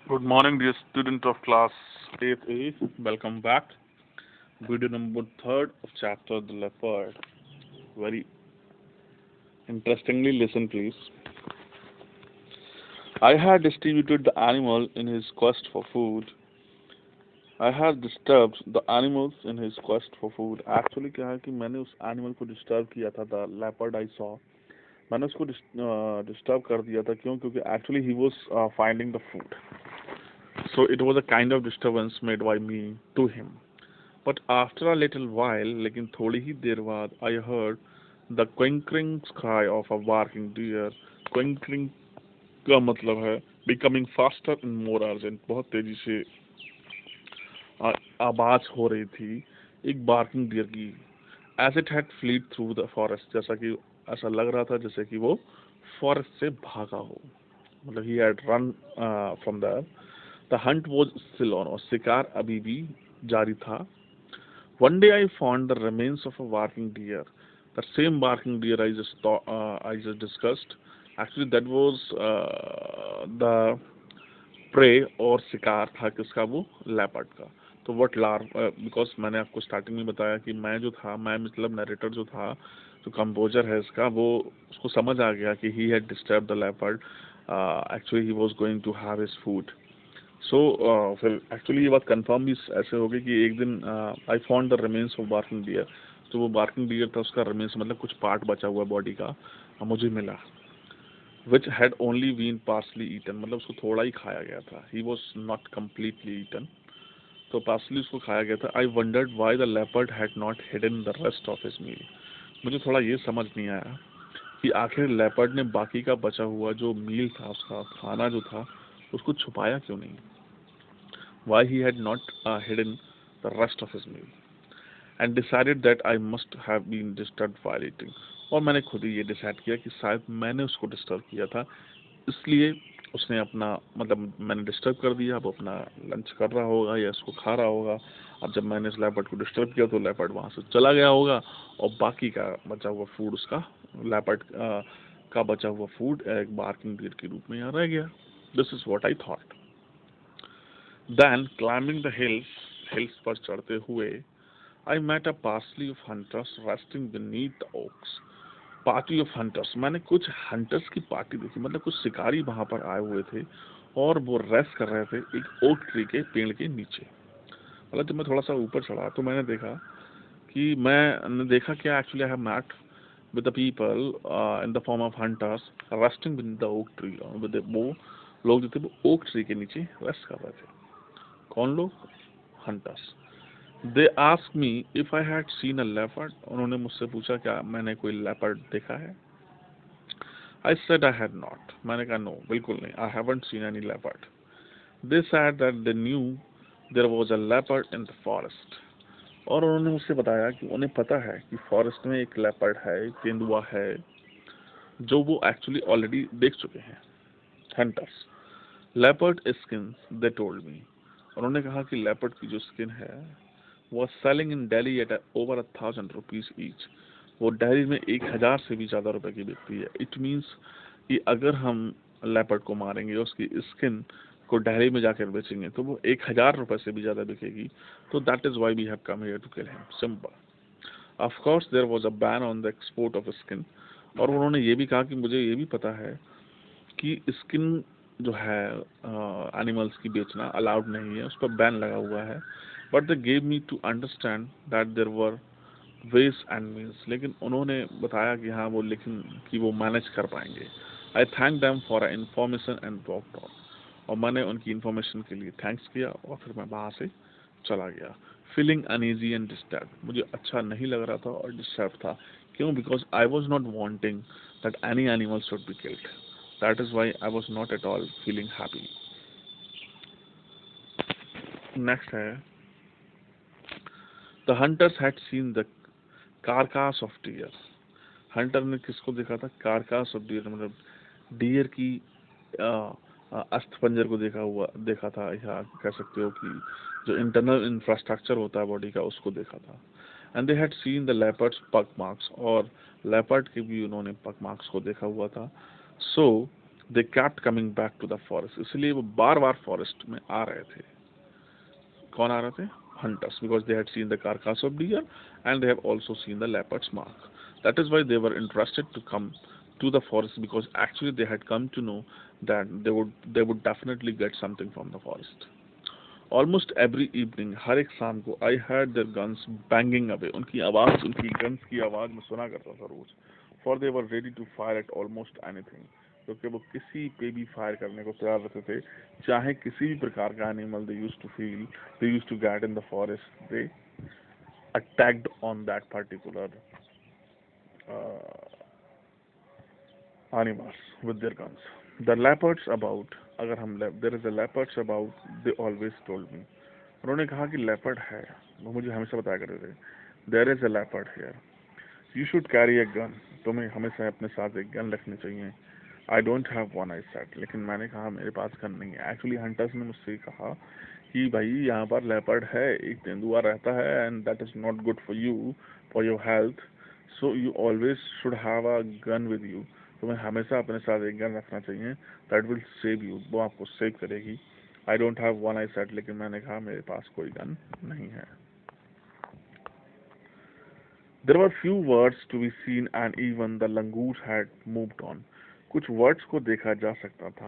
Good morning, dear student of class 8A. Welcome back. Video number third of chapter The Leopard. Very interestingly, listen, please. I had distributed the animal in his quest for food. I had disturbed the animals in his quest for food. Actually, क्या है कि मैंने उस animal को disturb किया था. The leopard I saw. मैंने उसको डिस्टर्ब कर दिया था. क्यों? क्योंकि actually he was finding the food. So it was a kind of disturbance made by me to him. But after a little while, लेकिन थोड़ी ही देर बाद, I heard the quaking cry of a barking deer. Quaking का मतलब है becoming faster and more urgent. बहुत तेजी से आवाज हो रही थी एक barking deer की. As it had fled through the forest, जैसा कि ऐसा लग रहा था जैसे कि वो forest से भागा हो. मतलब he had run from there. The hunt was still on. और शिकार अभी भी जारी था. One day I found the remains of a barking deer. The same barking deer I just discussed. Actually, that was the prey और शिकार था किसका? वो leopard का. तो what larva? Because मैंने आपको स्टार्टिंग में बताया कि मैं जो था, मैं मतलब नरेटर जो था, जो कंपोजर है इसका, वो उसको समझ आ गया कि he had disturbed the leopard. Actually, he was going to have his food. सो फिर एक्चुअली ये बात कंफर्म भी ऐसे हो गई कि एक दिन I found the remains of barking deer. तो वो बार्किंग डियर था, उसका रिमेन्स मतलब कुछ पार्ट बचा हुआ बॉडी का मुझे मिला. Which had only been partially eaten. मतलब उसको थोड़ा ही खाया गया था. He was not completely eaten. तो पार्सली उसको खाया गया था. I wondered why the leopard had not hidden the rest of his meal. मुझे थोड़ा ये समझ नहीं आया कि आखिर लेपर्ड ने बाकी का बचा हुआ जो मील था, उसका खाना जो था, उसको छुपाया क्यों नहीं. Why he had not hidden the rest of his meal, and decided that I must have been disturbed while eating. और मैंने खुद ही ये डिसाइड किया कि शायद मैंने उसको डिस्टर्ब किया था, इसलिए उसने अपना मतलब मैंने डिस्टर्ब कर दिया. अब अपना लंच कर रहा होगा या इसको खा रहा होगा. अब जब मैंने इस लेपर्ड को डिस्टर्ब किया तो लेपर्ड वहाँ से चला गया होगा और बाकी का बचा हुआ फूड उसका लेपर्ड का बचा हुआ फूड एक बार्किंग डीर के रूप में यहाँ रह गया. This is what I thought. Then, climbing the hills पर चढ़ते हुए, I met a party of hunters resting beneath the oaks. Party of hunters, मैंने कुछ हंटर्स की पार्टी देखी. मतलब कुछ शिकारी वहां पर आए हुए थे और वो रेस्ट कर रहे थे एक ओक ट्री के पेड़ के नीचे. मतलब जब मैं थोड़ा सा ऊपर चढ़ा तो मैंने देखा कि मैंने देखा क्या, actually I have met with the people in the form of hunters resting beneath the oak tree. वो लोग जो थे वो ओक ट्री के नीचे रेस्ट कर रहे थे. कौन लोग? Hunters. They ask me if I had seen a leopard. उन्होंने मुझसे पूछा क्या मैंने कोई लेपर्ड देखा है. I said I had not. मैंने कहा नो, बिल्कुल नहीं, I haven't seen any leopard. They said that they knew there was a leopard in the forest. और उन्होंने मुझसे बताया कि उन्हें पता है कि फॉरेस्ट में एक लेपर्ड है, एक तेंदुआ है, जो वो एक्चुअली ऑलरेडी देख चुके हैं. Hunters. Leopard skin, they told me. उन्होंने कहा कि लेपर्ड की जो स्किन है was selling in Delhi at over 1,000 rupees each. वो दिल्ली में 1,000 से भी ज़्यादा रुपए की बिकती है. इट मीन्स कि अगर हम लेपर्ड को मारेंगे उसकी स्किन को दिल्ली में जाकर बेचेंगे तो वो 1,000 रुपए से भी ज़्यादा बिकेगी. तो that is why we have come here to kill him. Simple. Of course there was a ban on the export of skin. और उन्होंने ये भी कहा कि मुझे ये भी पता है कि स्किन जो है एनिमल्स की बेचना अलाउड नहीं है, उस पर बैन लगा हुआ है. But they gave me to understand that there were ways and means. लेकिन उन्होंने बताया कि हाँ वो लेकिन कि वो मैनेज कर पाएंगे. आई thank them for information and walked on. और मैंने उनकी इन्फॉर्मेशन के लिए थैंक्स किया और फिर मैं वहाँ से चला गया. Feeling uneasy and disturb. मुझे अच्छा नहीं लग रहा था और डिस्टर्ब था. क्यों? Because I was not wanting that any animal should be killed. That is why I was not at all feeling happy. Next है, the hunters had seen the carcass of deer. Hunter ने किसको देखा था? carcass of deer, मतलब dear की अस्थिपंजर को देखा था, या कह सकते हो कि जो इंटरनल इंफ्रास्ट्रक्चर होता है बॉडी का उसको देखा था. And they had seen the leopards पग मार्क्स. और लेपर्ड के भी उन्होंने पग मार्क्स को देखा हुआ था. सो दे kept coming back to the forest, इसलिए वो बार बार फॉरेस्ट में आ रहे थे. कौन आ रहे थे? Hunters, because they had seen the carcass of deer and they have also seen the leopard's mark. That is why they were interested to come to the forest, because actually they had come to know that they would definitely get something from the forest. Almost every evening, हर एक शाम को I heard their guns banging away. उनकी आवाज, उनकी guns की आवाज मैं सुना करता था रोज. For they were ready to fire at almost anything. क्योंकि वो किसी पे भी फायर करने को तैयार रहते थे, चाहे किसी भी प्रकार का animal they used to get in the forest, they attacked on that particular uh, animals with their guns. The leopards about, अगर हम there is a leopards about, they always told me. उन्होंने कहा कि leopard है, वो मुझे हमेशा बताया करते थे. There is a leopard here. You should carry a gun. तुम्हें हमेशा अपने साथ एक गन रखनी चाहिए. I don't have one, I said. लेकिन मैंने कहा मेरे पास गन नहीं है. Actually hunters ने मुझसे कहा कि भाई यहाँ पर leopard है, एक तेंदुआ रहता है, and that is not good for you, for your health. So you always should have a gun with you. तुम्हें हमेशा अपने साथ एक गन रखना चाहिए. That will save you. वो आपको सेव करेगी. I don't have one, I said. लेकिन मैंने कहा मेरे पास कोई गन नहीं है. There were few words to be seen and even the langours had moved on. कुछ वर्ड्स को देखा जा सकता था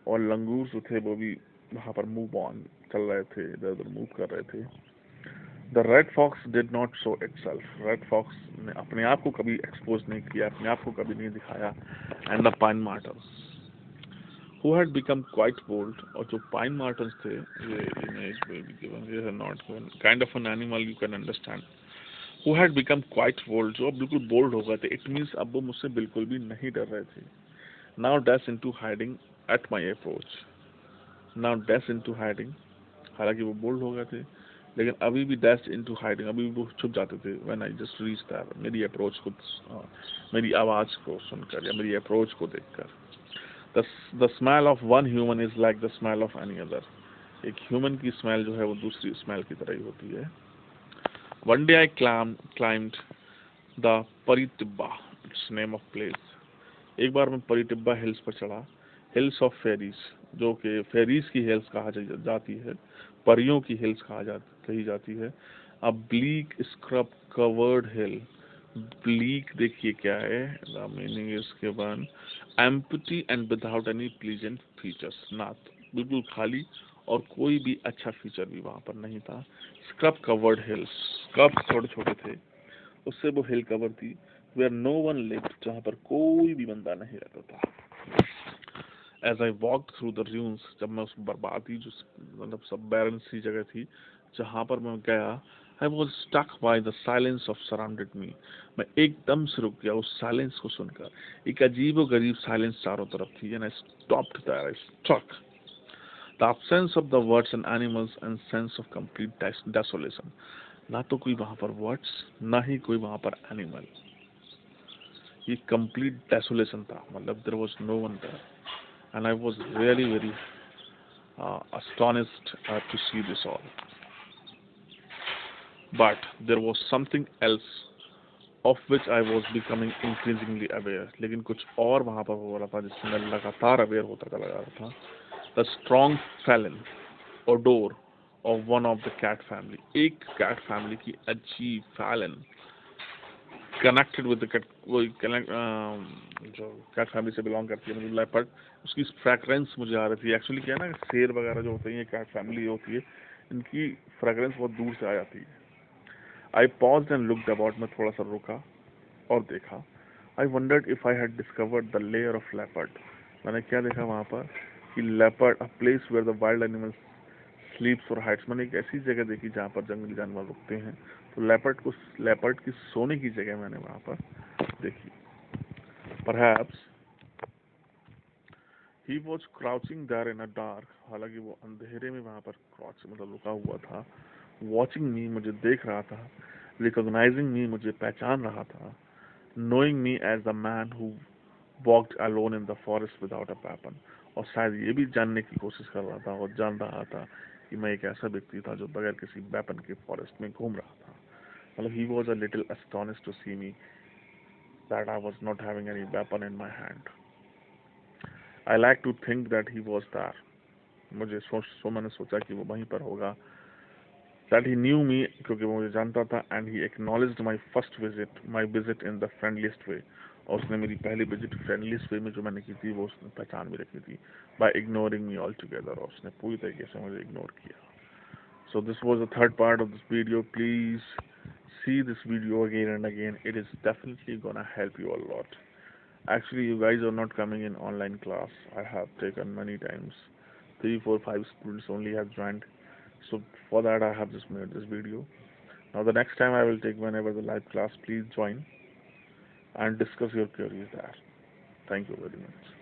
और लंगूर जो थे वो भी वहां पर मूव ऑन चल रहे थे, इधर उधर मूव कर रहे थे. The red fox did not show itself. Red fox ने अपने आप को कभी एक्सपोज नहीं किया, अपने आप को कभी नहीं दिखाया. And the pine martens who had become quite bold, और जो पाइन मार्टर्स थे, ये image will be given here, not given, kind of an animal you can understand. Who had become quite bold, जो अब बिल्कुल बोल्ड हो गए थे. इट मीन्स अब वो मुझसे बिल्कुल भी नहीं डर रहे थे. Now dash into hiding at my approach. Now dash into hiding. हालांकि वो बोल्ड हो गए थे, लेकिन अभी भी dash into hiding, अभी भी वो छुप जाते थे. When I just reached there, मेरी अप्रोच को, मेरी आवाज को सुनकर या मेरी अप्रोच को देखकर. The smell of one human is like the smell of any other. एक ह्यूमन की स्मेल जो है वो दूसरी स्मेल की तरह ही होती है. One day I climbed the Paritibba, its name of place. एक बार मैं परिटिब्बा हिल्स पर चढ़ा. हिल्स ऑफ फेरीज, जो कि फेरीज की हिल्स कहा जाती है, परियों की हिल्स कही जाती है. A bleak scrub covered hill. Bleak देखिए क्या है, the meaning is given empty and without any pleasant features. नाथ बिल्कुल खाली और कोई भी अच्छा फीचर भी वहां पर नहीं था. स्क्रब कवर्ड हिल्स, स्क्रब छोटे छोटे थे, उससे वो हिल कवर थी. वेयर नो वन लिव्ड, जहां पर कोई भी बंदा नहीं रहता था. As I walked through the ruins, जब मैं उस बर्बादी, जो मतलब सब बैरन सी जगह थी जहां पर मैं गया, I was struck by the silence of surrounded me. मैं एकदम से रुक गया उस साइलेंस को सुनकर. एक अजीब और गरीब साइलेंस चारों तरफ थी. And I stopped there, I stuck. The absence of the words and animals and sense of complete desolation. ना तो कोई वहां पर वर्ड्स, ना ही कोई वहां पर एनिमल. ये कंप्लीट डेसोलेशन था, मतलब there was no one there. And I was really very astonished to see this all. But there was something else of which I was becoming increasingly aware. लेकिन कुछ और वहां पर हो रहा था जिससे मैं लगातार अवेयर होता चला जा रहा था. The strong felon odor of one of the cat family. एक cat family की अजीब felon connected with the cat, वो जो cat family से belong करती है, मतलब leopard, उसकी fragrance मुझे आ रही थी. एक्चुअली क्या है ना, शेर वगैरह जो होते हैं, ये cat family होती है, इनकी fragrance बहुत दूर से आ जाती है. I paused and looked about. मैं थोड़ा सा रुका और देखा. I wondered if I had discovered the lair of leopard. मैंने क्या देखा वहाँ पर कि leopard, a place where the wild animals sleeps or hides. मैंने एक ऐसी जगह देखी जहाँ पर जंगली जानवर रुकते हैं. तो leopard की सोने की जगह मैंने वहाँ पर देखी. Perhaps he was crouching there in a dark. हालांकि वो अंधेरे में वहाँ पर crouch मतलब रुका हुआ था. Watching me, मुझे देख रहा था. Recognizing me, मुझे पहचान रहा था. Knowing me as the man who walked alone in the forest without a weapon. और शायद ये भी जानने की कोशिश कर रहा था और जान रहा था कि मैं एक ऐसा व्यक्ति था जो बगैर किसी वेपन के फॉरेस्ट में घूम रहा था. मतलब he was a little astonished to see me that I was not having any weapon in my hand. I like to think that he was there. मैंने सोचा कि वो वहीं पर होगा. दैट ही न्यू मी, क्योंकि वो मुझे जानता था. And he acknowledged my visit in the friendliest way. और उसने मेरी पहली विजिट फ्रेंडलीस्ट वे में जो मैंने की थी वो उसने पहचान भी रखी थी, by ignoring me altogether. और उसने पूरी तरीके से मुझे इग्नोर किया. So this was the third part of this video. Please see this video again and again. It is definitely gonna help you a lot. Actually, you guys are not coming in online class. I have taken many times. 3, 4, 5 students only have joined. So for that I have just made this video. Now the next time I will take whenever the live class, please join and discuss your queries there. Thank you very much.